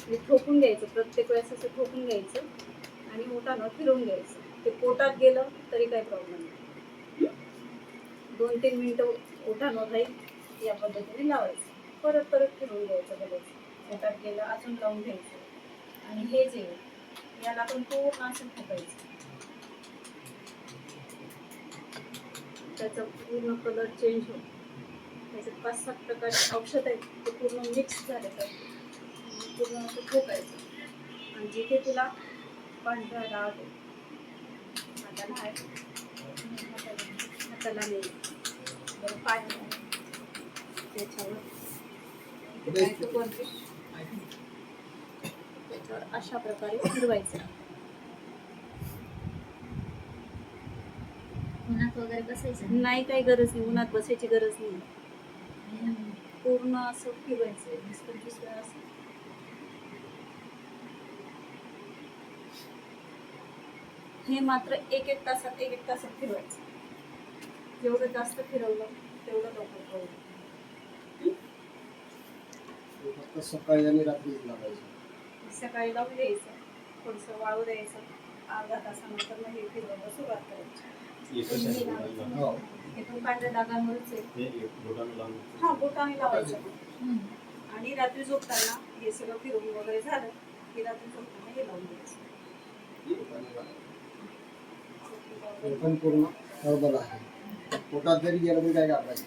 हे ठोकून घ्यायचं, प्रत्येक वेळेस असं ठोकून घ्यायचं आणि ओठानं फिरवून घ्यायचं. ते पोटात गेलं तरी काही प्रॉब्लेम नाही. 2-3 मिनटं ओठानं राहील या पद्धतीने लावायचं. परत परत फिरवून घ्यायचं. बघायचं पोटात गेलं अजून लावून घ्यायचं. आणि हे जे याला पण पूर्ण असं ठोकायचं. त्याचा पूर्ण कलर चेंज होतो. त्याचे 5-7 प्रकारचे औषध आहेत, ते पूर्ण मिक्स झाले तर पूर्ण असं ठोकायचं. आणि जिथे तुला पांढरा डाग हाताला आहे, हाताला नाही, बरं पाय त्याच्यावर त्याच्यावर अशा प्रकारे फिरवायचं. उन्हात वगैरे बसायचं नाही, काही गरज नाही, उन्हात बसायची गरज नाही. पूर्ण असं फिरवायचं 20-25 वेळा असं. हे मात्र एक तासात फिरवायचं. जेवढं जास्त फिरवलं तेवढं लवकर कळलं. सकाळी आणि रात्री लावायचं. सकाळी लावून द्यायचं, थोडंसं वाळू द्यायचं, अर्धा तासानंतर मग हे फिरवायला सुरुवात करायची. इथून पांढऱ्या डागांवरच आहे. हा, बोटाने लावायचं. आणि रात्री झोपताना हे सगळं फिरवून वगैरे झालं की रात्री झोपताना हे लावून द्यायचं. पूर्ण हर्बल आहे. पोटात जरी गेलं तरी काय घाबरायचं.